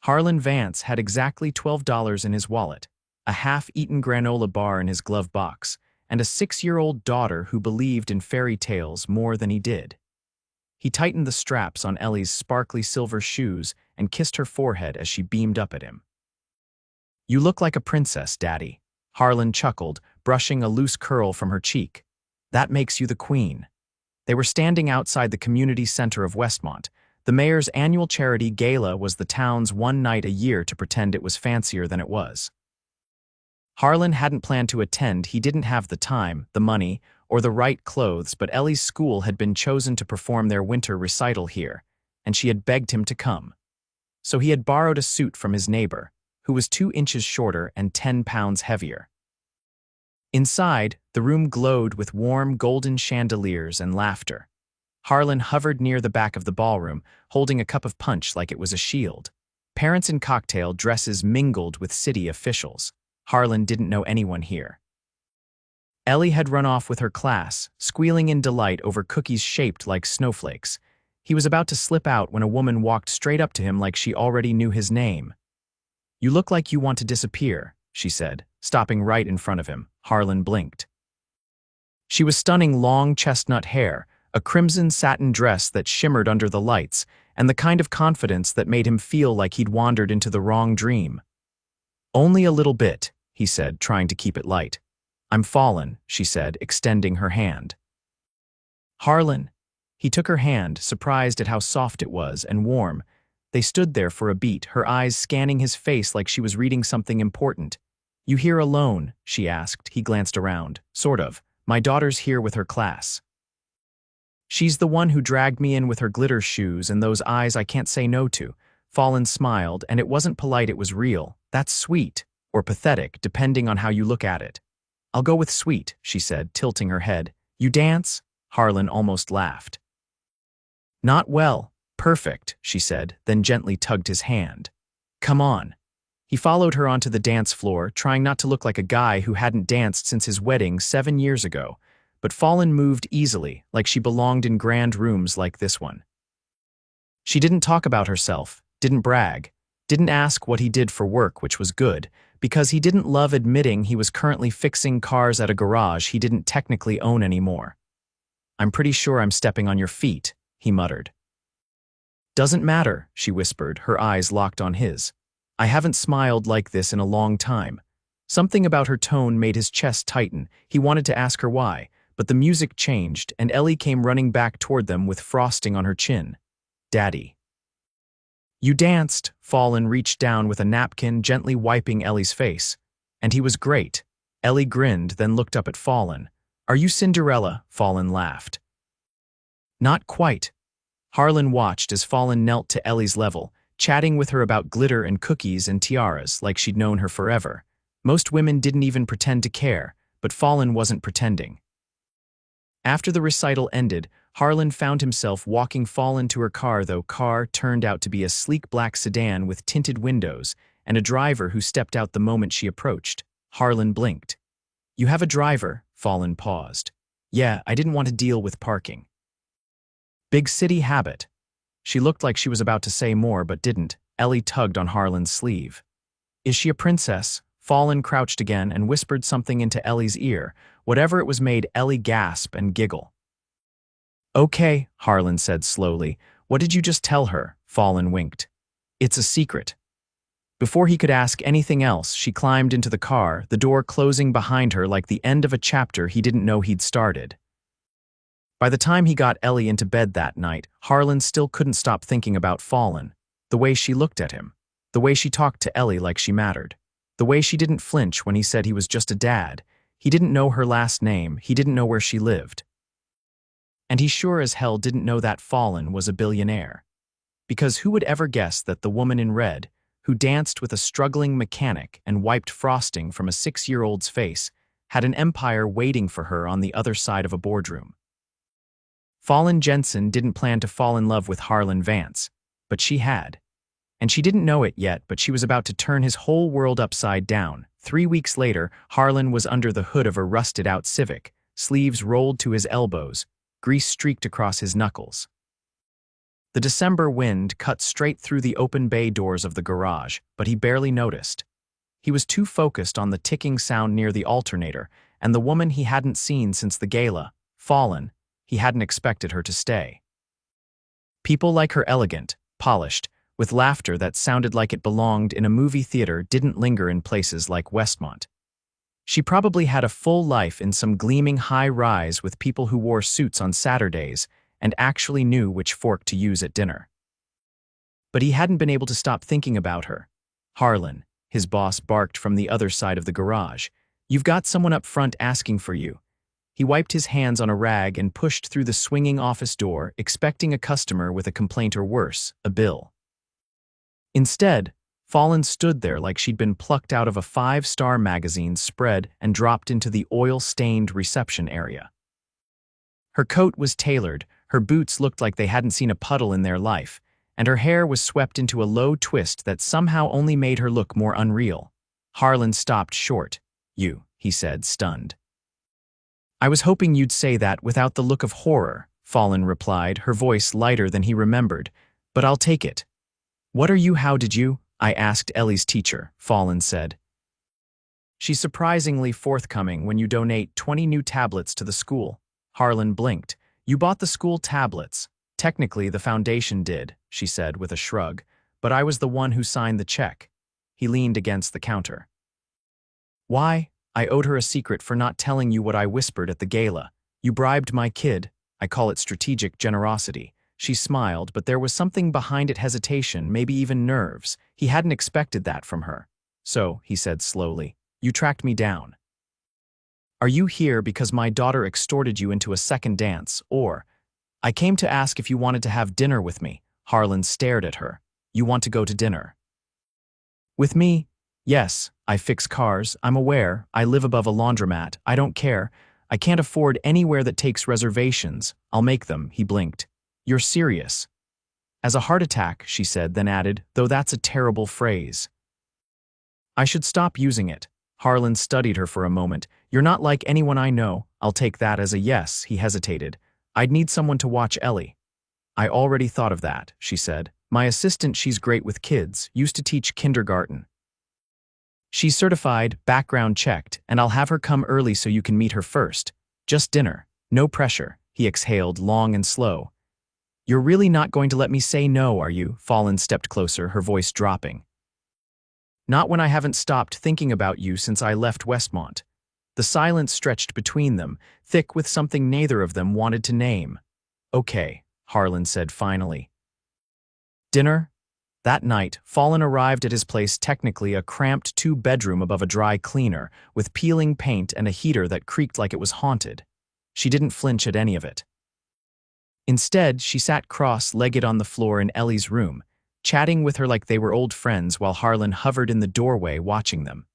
Harlan Vance had exactly $12 in his wallet, a half-eaten granola bar in his glove box, and a 6-year-old daughter who believed in fairy tales more than he did. He tightened the straps on Ellie's sparkly silver shoes and kissed her forehead as she beamed up at him. "You look like a princess, Daddy," Harlan chuckled, brushing a loose curl from her cheek. "That makes you the queen." They were standing outside the community center of Westmont. The mayor's annual charity gala was the town's one night a year to pretend it was fancier than it was. Harlan hadn't planned to attend. He didn't have the time, the money, or the right clothes, but Ellie's school had been chosen to perform their winter recital here, and she had begged him to come. So he had borrowed a suit from his neighbor, who was 2 inches shorter and 10 pounds heavier. Inside, the room glowed with warm golden chandeliers and laughter. Harlan hovered near the back of the ballroom, holding a cup of punch like it was a shield. Parents in cocktail dresses mingled with city officials. Harlan didn't know anyone here. Ellie had run off with her class, squealing in delight over cookies shaped like snowflakes. He was about to slip out when a woman walked straight up to him like she already knew his name. "You look like you want to disappear," she said, stopping right in front of him. Harlan blinked. She was stunning long chestnut hair, a crimson satin dress that shimmered under the lights, and the kind of confidence that made him feel like he'd wandered into the wrong dream. "Only a little bit," he said, trying to keep it light. "I'm fallen," she said, extending her hand. "Harlan." He took her hand, surprised at how soft it was and warm. They stood there for a beat, her eyes scanning his face like she was reading something important. "You here alone?" she asked. He glanced around. "Sort of. My daughter's here with her class. She's the one who dragged me in with her glitter shoes and those eyes I can't say no to." Fallen smiled, and it wasn't polite, it was real. "That's sweet, or pathetic, depending on how you look at it." "I'll go with sweet," she said, tilting her head. "You dance?" Harlan almost laughed. "Not well. Perfect," she said, then gently tugged his hand. "Come on." He followed her onto the dance floor, trying not to look like a guy who hadn't danced since his wedding 7 years ago, but Fallen moved easily, like she belonged in grand rooms like this one. She didn't talk about herself, didn't brag, didn't ask what he did for work, which was good, because he didn't love admitting he was currently fixing cars at a garage he didn't technically own anymore. "I'm pretty sure I'm stepping on your feet," he muttered. "Doesn't matter," she whispered, her eyes locked on his. "I haven't smiled like this in a long time." Something about her tone made his chest tighten. He wanted to ask her why, but the music changed, and Ellie came running back toward them with frosting on her chin. "Daddy." "You danced." Fallen reached down with a napkin, gently wiping Ellie's face. "And he was great." Ellie grinned, then looked up at Fallen. "Are you Cinderella?" Fallen laughed. "Not quite." Harlan watched as Fallen knelt to Ellie's level, chatting with her about glitter and cookies and tiaras like she'd known her forever. Most women didn't even pretend to care, but Fallen wasn't pretending. After the recital ended, Harlan found himself walking Fallen to her car, though car turned out to be a sleek black sedan with tinted windows and a driver who stepped out the moment she approached. Harlan blinked. "You have a driver?" Fallen paused. "Yeah, I didn't want to deal with parking." "Big city habit." She looked like she was about to say more, but didn't. Ellie tugged on Harlan's sleeve. "Is she a princess?" Fallen crouched again and whispered something into Ellie's ear. Whatever it was made Ellie gasp and giggle. "Okay," Harlan said slowly. "What did you just tell her?" Fallen winked. "It's a secret." Before he could ask anything else, she climbed into the car, the door closing behind her like the end of a chapter he didn't know he'd started. By the time he got Ellie into bed that night, Harlan still couldn't stop thinking about Fallen. The way she looked at him. The way she talked to Ellie like she mattered. The way she didn't flinch when he said he was just a dad. He didn't know her last name. He didn't know where she lived. And he sure as hell didn't know that Fallen was a billionaire. Because who would ever guess that the woman in red, who danced with a struggling mechanic and wiped frosting from a 6-year-old's face, had an empire waiting for her on the other side of a boardroom? Fallen Jensen didn't plan to fall in love with Harlan Vance, but she had. And she didn't know it yet, but she was about to turn his whole world upside down. 3 weeks later, Harlan was under the hood of a rusted-out Civic, sleeves rolled to his elbows, grease streaked across his knuckles. The December wind cut straight through the open bay doors of the garage, but he barely noticed. He was too focused on the ticking sound near the alternator, and the woman he hadn't seen since the gala, Fallen, he hadn't expected her to stay. People like her, elegant, polished, with laughter that sounded like it belonged in a movie theater, didn't linger in places like Westmont. She probably had a full life in some gleaming high-rise with people who wore suits on Saturdays and actually knew which fork to use at dinner. But he hadn't been able to stop thinking about her. "Harlan," his boss barked from the other side of the garage, "you've got someone up front asking for you." He wiped his hands on a rag and pushed through the swinging office door, expecting a customer with a complaint or worse, a bill. Instead, Fallen stood there like she'd been plucked out of a five-star magazine spread and dropped into the oil-stained reception area. Her coat was tailored, her boots looked like they hadn't seen a puddle in their life, and her hair was swept into a low twist that somehow only made her look more unreal. Harlan stopped short. "You," he said, stunned. "I was hoping you'd say that without the look of horror," Fallen replied, her voice lighter than he remembered, "but I'll take it." "What are you? How did you?" "I asked Ellie's teacher," Fallen said. "She's surprisingly forthcoming when you donate 20 new tablets to the school." Harlan blinked. "You bought the school tablets." "Technically, the foundation did," she said with a shrug, "but I was the one who signed the check." He leaned against the counter. "Why? I owed her a secret for not telling you what I whispered at the gala. You bribed my kid. I call it strategic generosity." She smiled, but there was something behind it, hesitation, maybe even nerves. He hadn't expected that from her. "So," he said slowly, "you tracked me down. Are you here because my daughter extorted you into a second dance, or—" "I came to ask if you wanted to have dinner with me." Harlan stared at her. "You want to go to dinner?" "With me? Yes, I fix cars, I'm aware, I live above a laundromat, I don't care. I can't afford anywhere that takes reservations. I'll make them," he blinked. "You're serious?" "As a heart attack," she said, then added, "though that's a terrible phrase. I should stop using it." Harlan studied her for a moment. "You're not like anyone I know." "I'll take that as a yes," he hesitated. "I'd need someone to watch Ellie." "I already thought of that," she said. "My assistant, she's great with kids, used to teach kindergarten. She's certified, background checked, and I'll have her come early so you can meet her first. Just dinner. No pressure." He exhaled, long and slow. "You're really not going to let me say no, are you?" Fallen stepped closer, her voice dropping. "Not when I haven't stopped thinking about you since I left Westmont." The silence stretched between them, thick with something neither of them wanted to name. "Okay," Harlan said finally. "Dinner?" That night, Fallen arrived at his place, technically a cramped two-bedroom above a dry cleaner, with peeling paint and a heater that creaked like it was haunted. She didn't flinch at any of it. Instead, she sat cross-legged on the floor in Ellie's room, chatting with her like they were old friends while Harlan hovered in the doorway watching them.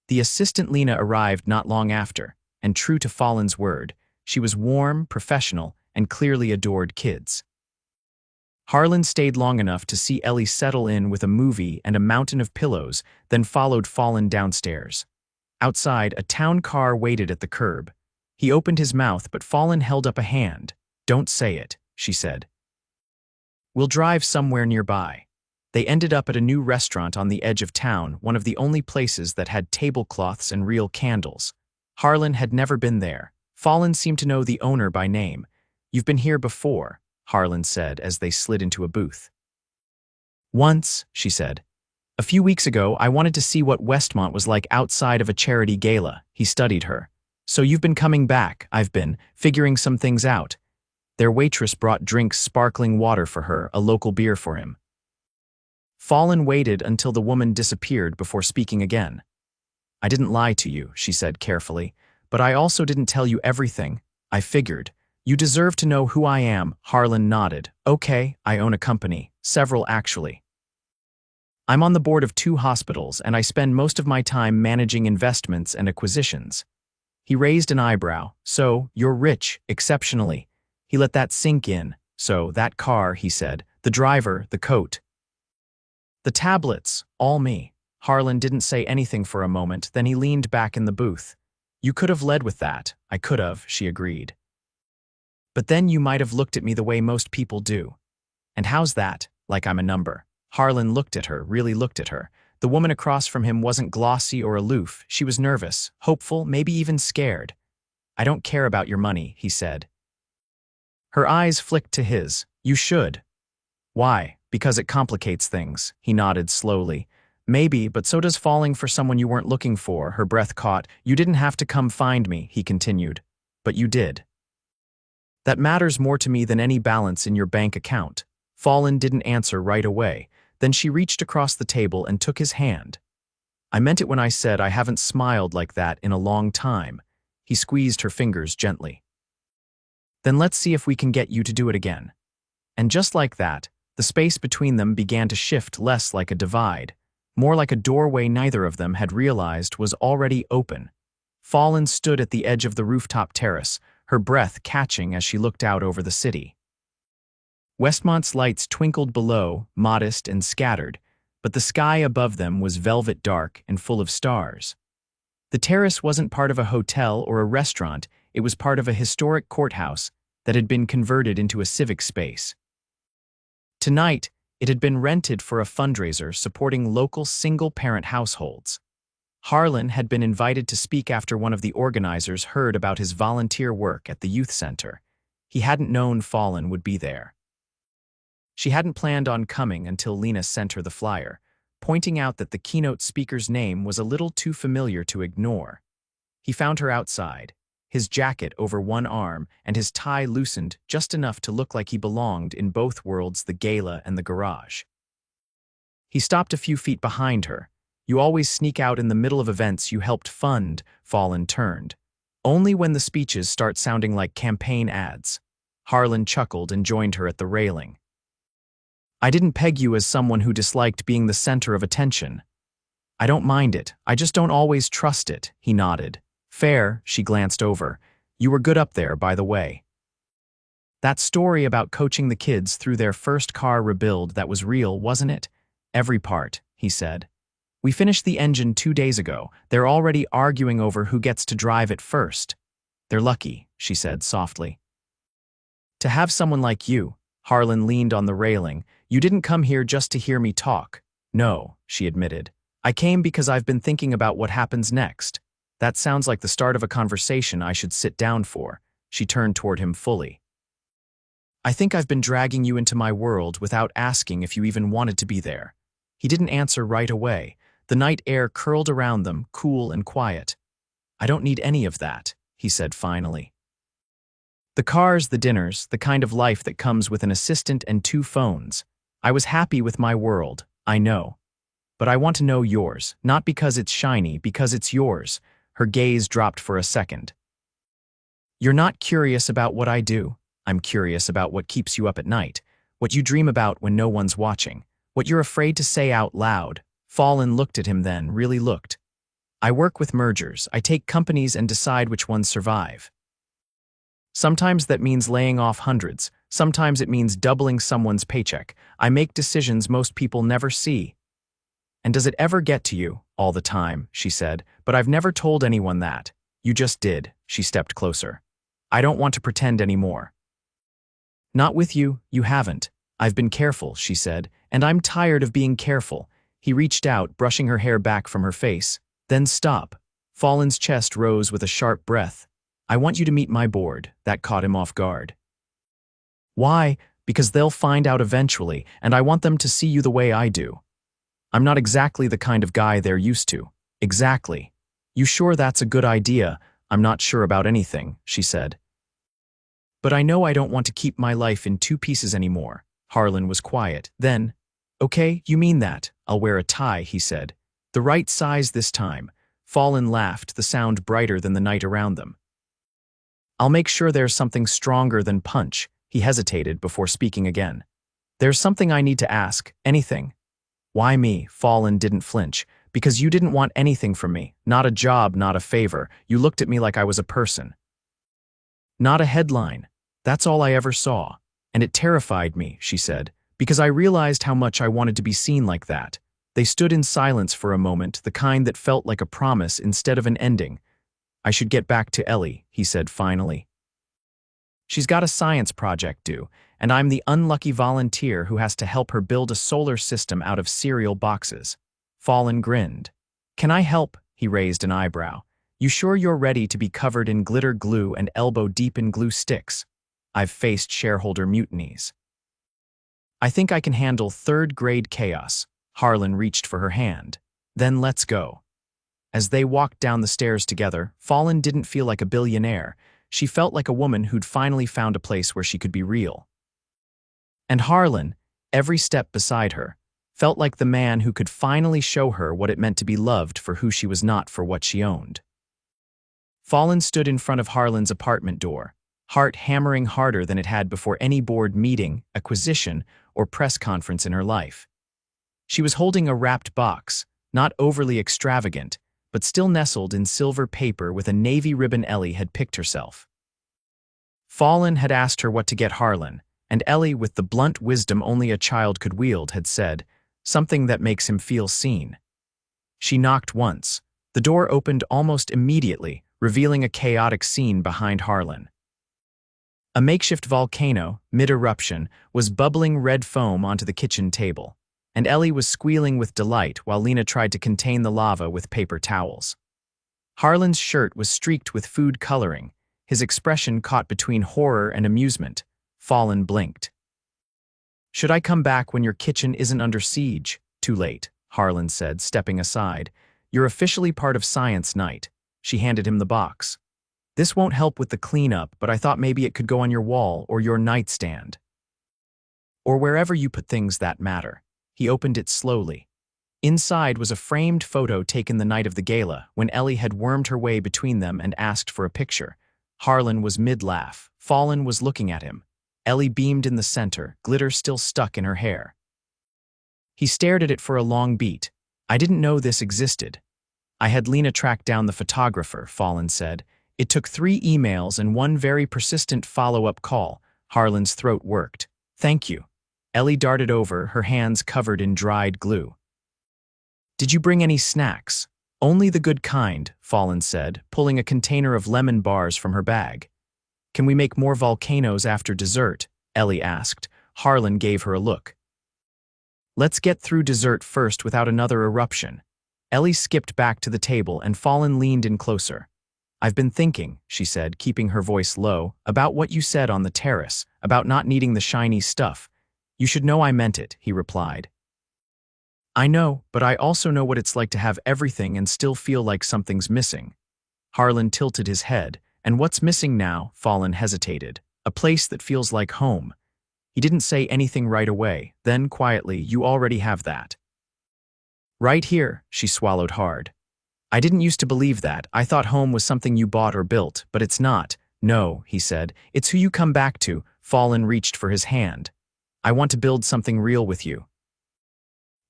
The assistant Lena arrived not long after, and true to Fallen's word, she was warm, professional, and clearly adored kids. Harlan stayed long enough to see Ellie settle in with a movie and a mountain of pillows, then followed Fallen downstairs. Outside, a town car waited at the curb. He opened his mouth, but Fallen held up a hand. "Don't say it," she said. "We'll drive somewhere nearby." They ended up at a new restaurant on the edge of town, one of the only places that had tablecloths and real candles. Harlan had never been there. Fallen seemed to know the owner by name. "You've been here before," Harlan said as they slid into a booth. "Once," she said. "A few weeks ago, I wanted to see what Westmont was like outside of a charity gala." He studied her. "So you've been coming back." "I've been figuring some things out." Their waitress brought drinks, sparkling water for her, a local beer for him. Fallen waited until the woman disappeared before speaking again. "I didn't lie to you," she said carefully, "but I also didn't tell you everything. I figured. You deserve to know who I am." Harlan nodded. "Okay, I own a company. Several, actually. I'm on the board of 2 hospitals, and I spend most of my time managing investments and acquisitions." He raised an eyebrow. "So, you're rich, exceptionally." He let that sink in. "So, that car," he said. "The driver, the coat. The tablets, all me." Harlan didn't say anything for a moment, then he leaned back in the booth. "You could have led with that." "I could have," she agreed. "But then you might have looked at me the way most people do." And how's that? Like I'm a number. Harlan looked at her, really looked at her. The woman across from him wasn't glossy or aloof. She was nervous, hopeful, maybe even scared. I don't care about your money, he said. Her eyes flicked to his. You should. Why? Because it complicates things, he nodded slowly. Maybe, but so does falling for someone you weren't looking for, her breath caught. You didn't have to come find me, he continued. But you did. That matters more to me than any balance in your bank account. Fallen didn't answer right away. Then she reached across the table and took his hand. I meant it when I said I haven't smiled like that in a long time. He squeezed her fingers gently. Then let's see if we can get you to do it again. And just like that, the space between them began to shift less like a divide, more like a doorway neither of them had realized was already open. Fallen stood at the edge of the rooftop terrace, her breath catching as she looked out over the city. Westmont's lights twinkled below, modest and scattered, but the sky above them was velvet dark and full of stars. The terrace wasn't part of a hotel or a restaurant, it was part of a historic courthouse that had been converted into a civic space. Tonight, it had been rented for a fundraiser supporting local single-parent households. Harlan had been invited to speak after one of the organizers heard about his volunteer work at the youth center. He hadn't known Fallen would be there. She hadn't planned on coming until Lena sent her the flyer, pointing out that the keynote speaker's name was a little too familiar to ignore. He found her outside, his jacket over one arm and his tie loosened just enough to look like he belonged in both worlds, the gala and the garage. He stopped a few feet behind her. You always sneak out in the middle of events you helped fund, Fallen turned. Only when the speeches start sounding like campaign ads. Harlan chuckled and joined her at the railing. I didn't peg you as someone who disliked being the center of attention. I don't mind it, I just don't always trust it, he nodded. Fair, she glanced over. You were good up there, by the way. That story about coaching the kids through their first car rebuild, that was real, wasn't it? Every part, he said. We finished the engine 2 days ago. They're already arguing over who gets to drive it first. They're lucky, she said softly. To have someone like you, Harlan leaned on the railing. You didn't come here just to hear me talk. No, she admitted. I came because I've been thinking about what happens next. That sounds like the start of a conversation I should sit down for. She turned toward him fully. I think I've been dragging you into my world without asking if you even wanted to be there. He didn't answer right away. The night air curled around them, cool and quiet. I don't need any of that, he said finally. The cars, the dinners, the kind of life that comes with an assistant and 2 phones. I was happy with my world, I know. But I want to know yours, not because it's shiny, because it's yours. Her gaze dropped for a second. You're not curious about what I do. I'm curious about what keeps you up at night, what you dream about when no one's watching, what you're afraid to say out loud. Fallen looked at him then, really looked. I work with mergers. I take companies and decide which ones survive. Sometimes that means laying off hundreds. Sometimes it means doubling someone's paycheck. I make decisions most people never see. And does it ever get to you? All the time, she said, but I've never told anyone that. You just did. She stepped closer. I don't want to pretend anymore. Not with you, you haven't. I've been careful, she said, and I'm tired of being careful. He reached out, brushing her hair back from her face. Then stop. Fallen's chest rose with a sharp breath. I want you to meet my board. That caught him off guard. Why? Because they'll find out eventually, and I want them to see you the way I do. I'm not exactly the kind of guy they're used to. Exactly. You sure that's a good idea? I'm not sure about anything, she said. But I know I don't want to keep my life in 2 pieces anymore. Harlan was quiet. Then, okay, you mean that. I'll wear a tie, he said. The right size this time. Fallen laughed, the sound brighter than the night around them. I'll make sure there's something stronger than punch. He hesitated before speaking again. There's something I need to ask. Anything. Why me? Fallen didn't flinch. Because you didn't want anything from me. Not a job, not a favor. You looked at me like I was a person. Not a headline. That's all I ever saw. And it terrified me, she said, because I realized how much I wanted to be seen like that. They stood in silence for a moment, the kind that felt like a promise instead of an ending. I should get back to Ellie, he said finally. She's got a science project due, and I'm the unlucky volunteer who has to help her build a solar system out of cereal boxes. Fallen grinned. Can I help? He raised an eyebrow. You sure you're ready to be covered in glitter glue and elbow-deep in glue sticks? I've faced shareholder mutinies. I think I can handle third-grade chaos. Harlan reached for her hand. Then let's go. As they walked down the stairs together, Fallen didn't feel like a billionaire. She felt like a woman who'd finally found a place where she could be real. And Harlan, every step beside her, felt like the man who could finally show her what it meant to be loved for who she was not for what she owned. Fallen stood in front of Harlan's apartment door, heart hammering harder than it had before any board meeting, acquisition, or press conference in her life. She was holding a wrapped box, not overly extravagant, but still nestled in silver paper with a navy ribbon Ellie had picked herself. Fallen had asked her what to get Harlan, and Ellie, with the blunt wisdom only a child could wield, had said, something that makes him feel seen. She knocked once. The door opened almost immediately, revealing a chaotic scene behind Harlan. A makeshift volcano, mid-eruption, was bubbling red foam onto the kitchen table, and Ellie was squealing with delight while Lena tried to contain the lava with paper towels. Harlan's shirt was streaked with food coloring, his expression caught between horror and amusement. Fallen blinked. Should I come back when your kitchen isn't under siege? Too late, Harlan said, stepping aside. You're officially part of science night. She handed him the box. This won't help with the cleanup, but I thought maybe it could go on your wall or your nightstand. Or wherever you put things that matter. He opened it slowly. Inside was a framed photo taken the night of the gala, when Ellie had wormed her way between them and asked for a picture. Harlan was mid-laugh. Fallen was looking at him. Ellie beamed in the center, glitter still stuck in her hair. He stared at it for a long beat. I didn't know this existed. I had Lena track down the photographer, Fallen said. It took 3 emails and 1 very persistent follow-up call. Harlan's throat worked. Thank you. Ellie darted over, her hands covered in dried glue. Did you bring any snacks? Only the good kind, Fallen said, pulling a container of lemon bars from her bag. Can we make more volcanoes after dessert? Ellie asked. Harlan gave her a look. Let's get through dessert first without another eruption. Ellie skipped back to the table and Fallen leaned in closer. I've been thinking, she said, keeping her voice low, about what you said on the terrace, about not needing the shiny stuff. You should know I meant it, he replied. I know, but I also know what it's like to have everything and still feel like something's missing. Harlan tilted his head. And what's missing now? Fallen hesitated. A place that feels like home. He didn't say anything right away. Then, quietly, you already have that. Right here, she swallowed hard. I didn't used to believe that. I thought home was something you bought or built, but it's not. No, he said. It's who you come back to. Fallen reached for his hand. I want to build something real with you.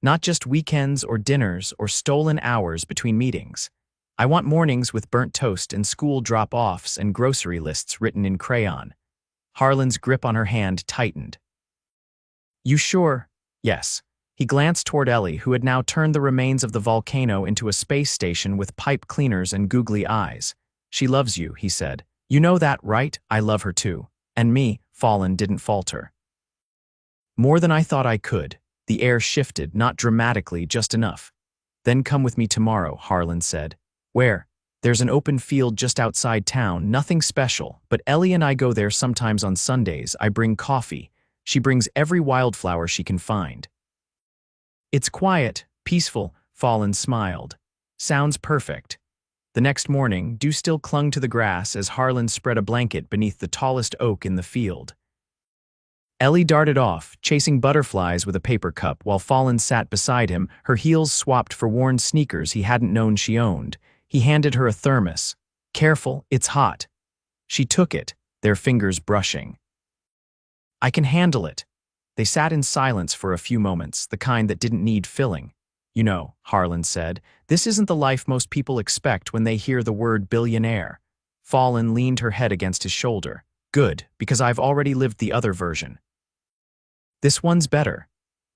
Not just weekends or dinners or stolen hours between meetings. I want mornings with burnt toast and school drop-offs and grocery lists written in crayon. Harlan's grip on her hand tightened. You sure? Yes. He glanced toward Ellie, who had now turned the remains of the volcano into a space station with pipe cleaners and googly eyes. She loves you, he said. You know that, right? I love her too. And me, Fallen didn't falter. More than I thought I could. The air shifted, not dramatically, just enough. Then come with me tomorrow, Harlan said. Where? There's an open field just outside town, nothing special, but Ellie and I go there sometimes on Sundays. I bring coffee. She brings every wildflower she can find. It's quiet, peaceful, Fallen smiled. Sounds perfect. The next morning, Dew still clung to the grass as Harlan spread a blanket beneath the tallest oak in the field. Ellie darted off, chasing butterflies with a paper cup while Fallen sat beside him, her heels swapped for worn sneakers he hadn't known she owned. He handed her a thermos. Careful, it's hot. She took it, their fingers brushing. I can handle it. They sat in silence for a few moments, the kind that didn't need filling. You know, Harlan said, this isn't the life most people expect when they hear the word billionaire. Fallen leaned her head against his shoulder. Good, because I've already lived the other version. This one's better.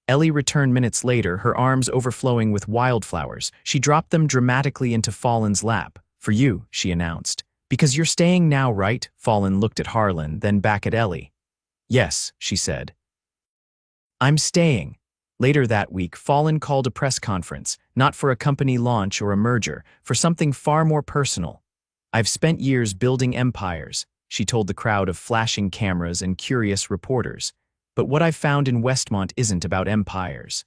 Ellie returned minutes later, her arms overflowing with wildflowers. She dropped them dramatically into Fallen's lap. For you, she announced. Because you're staying now, right? Fallon looked at Harlan, then back at Ellie. Yes, she said. I'm staying. Later that week, Fallon called a press conference, not for a company launch or a merger, for something far more personal. I've spent years building empires, she told the crowd of flashing cameras and curious reporters. But what I've found in Westmont isn't about empires.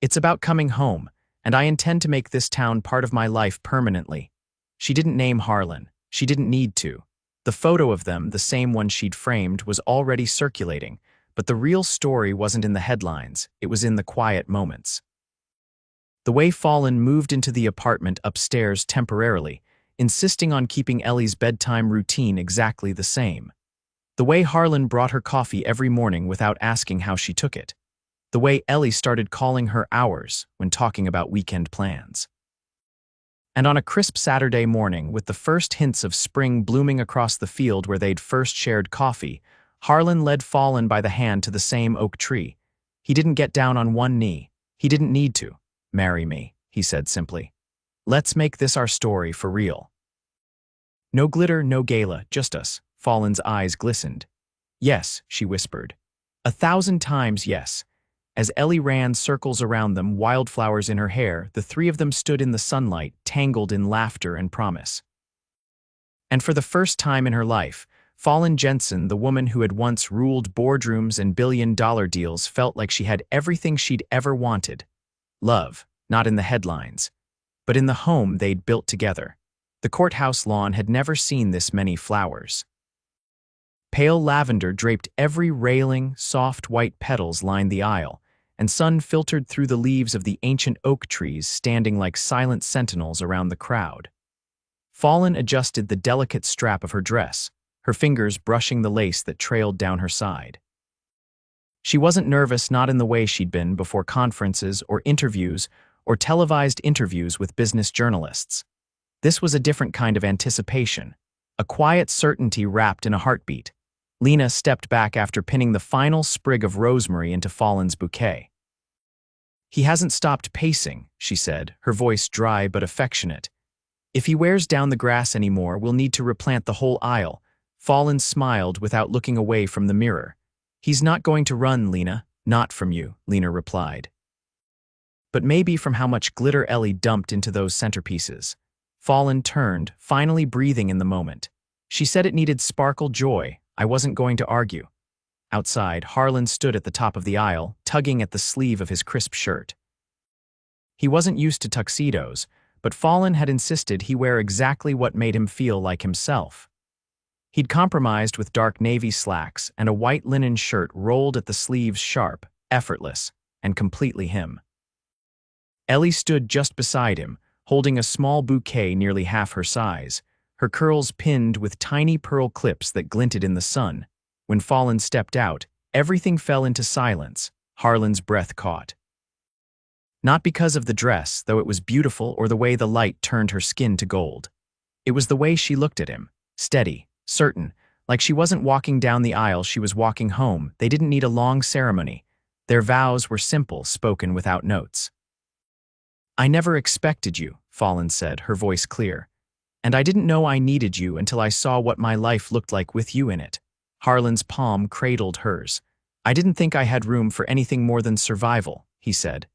It's about coming home, and I intend to make this town part of my life permanently. She didn't name Harlan. She didn't need to. The photo of them, the same one she'd framed, was already circulating, but the real story wasn't in the headlines, it was in the quiet moments. The way Fallon moved into the apartment upstairs temporarily, insisting on keeping Ellie's bedtime routine exactly the same. The way Harlan brought her coffee every morning without asking how she took it. The way Ellie started calling her hours when talking about weekend plans. And on a crisp Saturday morning, with the first hints of spring blooming across the field where they'd first shared coffee, Harlan led Fallon by the hand to the same oak tree. He didn't get down on one knee. He didn't need to. Marry me, he said simply. Let's make this our story for real. No glitter, no gala, just us. Fallon's eyes glistened. Yes, she whispered. 1,000 times yes. As Ellie ran circles around them, wildflowers in her hair, the three of them stood in the sunlight, tangled in laughter and promise. And for the first time in her life, Fallon Jensen, the woman who had once ruled boardrooms and billion-dollar deals, felt like she had everything she'd ever wanted. Love, not in the headlines, but in the home they'd built together. The courthouse lawn had never seen this many flowers. Pale lavender draped every railing, soft white petals lined the aisle, and sun filtered through the leaves of the ancient oak trees standing like silent sentinels around the crowd. Fallon adjusted the delicate strap of her dress, her fingers brushing the lace that trailed down her side. She wasn't nervous, not in the way she'd been before conferences or interviews or televised interviews with business journalists. This was a different kind of anticipation, a quiet certainty wrapped in a heartbeat. Lena stepped back after pinning the final sprig of rosemary into Fallon's bouquet. He hasn't stopped pacing, she said, her voice dry but affectionate. If he wears down the grass anymore, we'll need to replant the whole aisle. Fallon smiled without looking away from the mirror. He's not going to run, Lena. Not from you, Lena replied. But maybe from how much glitter Ellie dumped into those centerpieces. Fallon turned, finally breathing in the moment. She said it needed sparkle joy. I wasn't going to argue. Outside, Harlan stood at the top of the aisle, tugging at the sleeve of his crisp shirt. He wasn't used to tuxedos, but Fallon had insisted he wear exactly what made him feel like himself. He'd compromised with dark navy slacks and a white linen shirt rolled at the sleeves sharp, effortless, and completely him. Ellie stood just beside him, holding a small bouquet nearly half her size, her curls pinned with tiny pearl clips that glinted in the sun. When Fallon stepped out, everything fell into silence. Harlan's breath caught. Not because of the dress, though it was beautiful, or the way the light turned her skin to gold. It was the way she looked at him, steady, certain, like she wasn't walking down the aisle, she was walking home. They didn't need a long ceremony. Their vows were simple, spoken without notes. I never expected you, Fallon said, her voice clear. And I didn't know I needed you until I saw what my life looked like with you in it. Harlan's palm cradled hers. I didn't think I had room for anything more than survival, he said.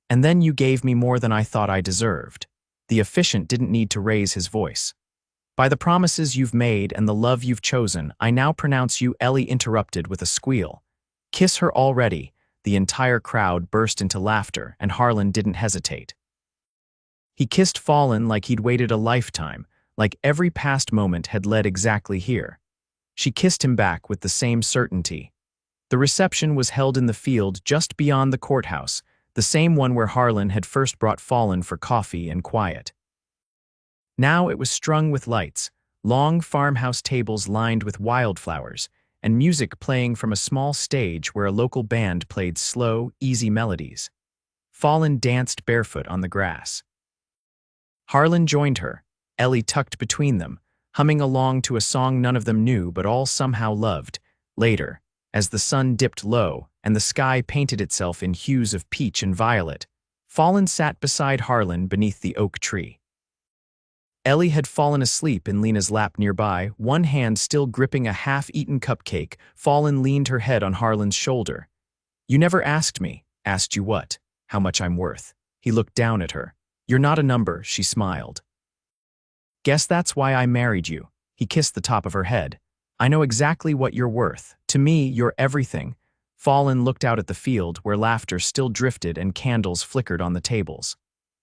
And then you gave me more than I thought I deserved. The efficient didn't need to raise his voice. By the promises you've made and the love you've chosen, I now pronounce you. Ellie interrupted with a squeal. Kiss her already. The entire crowd burst into laughter, and Harlan didn't hesitate. He kissed Fallon like he'd waited a lifetime, like every past moment had led exactly here. She kissed him back with the same certainty. The reception was held in the field just beyond the courthouse, the same one where Harlan had first brought Fallon for coffee and quiet. Now it was strung with lights, long farmhouse tables lined with wildflowers, and music playing from a small stage where a local band played slow, easy melodies. Fallon danced barefoot on the grass. Harlan joined her, Ellie tucked between them, humming along to a song none of them knew but all somehow loved. Later, as the sun dipped low and the sky painted itself in hues of peach and violet, Fallon sat beside Harlan beneath the oak tree. Ellie had fallen asleep in Lena's lap nearby, one hand still gripping a half-eaten cupcake. Fallon leaned her head on Harlan's shoulder. "You never asked me." "Asked you what?" "How much I'm worth." He looked down at her. "You're not a number," she smiled. "Guess that's why I married you." He kissed the top of her head. "I know exactly what you're worth. To me, you're everything." Fallon looked out at the field, where laughter still drifted and candles flickered on the tables.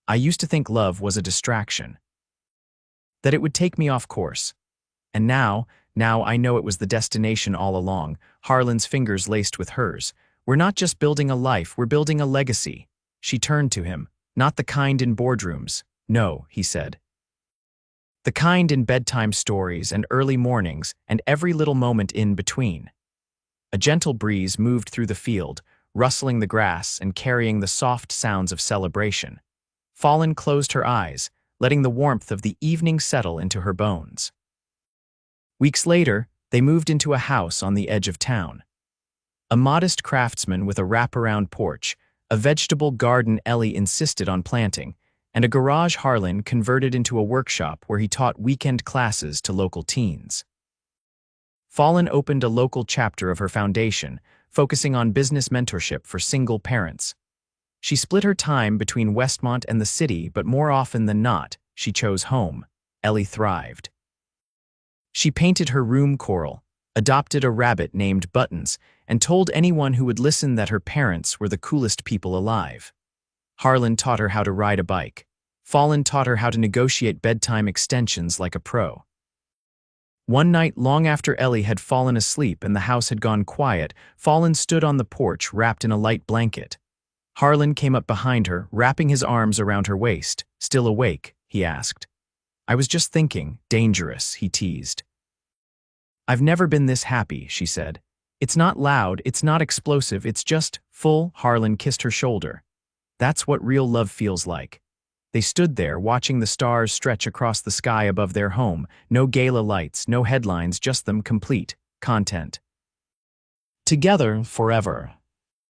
"I used to think love was a distraction, that it would take me off course. And now I know it was the destination all along." Harlan's fingers laced with hers. "We're not just building a life, we're building a legacy." She turned to him. "Not the kind in boardrooms." "No," he said. "The kind in bedtime stories and early mornings and every little moment in between." A gentle breeze moved through the field, rustling the grass and carrying the soft sounds of celebration. Fallon closed her eyes, letting the warmth of the evening settle into her bones. Weeks later, they moved into a house on the edge of town. A modest craftsman with a wraparound porch, a vegetable garden Ellie insisted on planting, and a garage Harlan converted into a workshop where he taught weekend classes to local teens. Fallon opened a local chapter of her foundation, focusing on business mentorship for single parents. She split her time between Westmont and the city, but more often than not, she chose home. Ellie thrived. She painted her room coral, adopted a rabbit named Buttons, and told anyone who would listen that her parents were the coolest people alive. Harlan taught her how to ride a bike. Fallon taught her how to negotiate bedtime extensions like a pro. One night, long after Ellie had fallen asleep and the house had gone quiet, Fallon stood on the porch wrapped in a light blanket. Harlan came up behind her, wrapping his arms around her waist. "Still awake?" he asked. "I was just thinking." "Dangerous," he teased. "I've never been this happy," she said. "It's not loud, it's not explosive, it's just full." Harlan kissed her shoulder. "That's what real love feels like." They stood there, watching the stars stretch across the sky above their home. No gala lights, no headlines, just them, complete content. Together forever.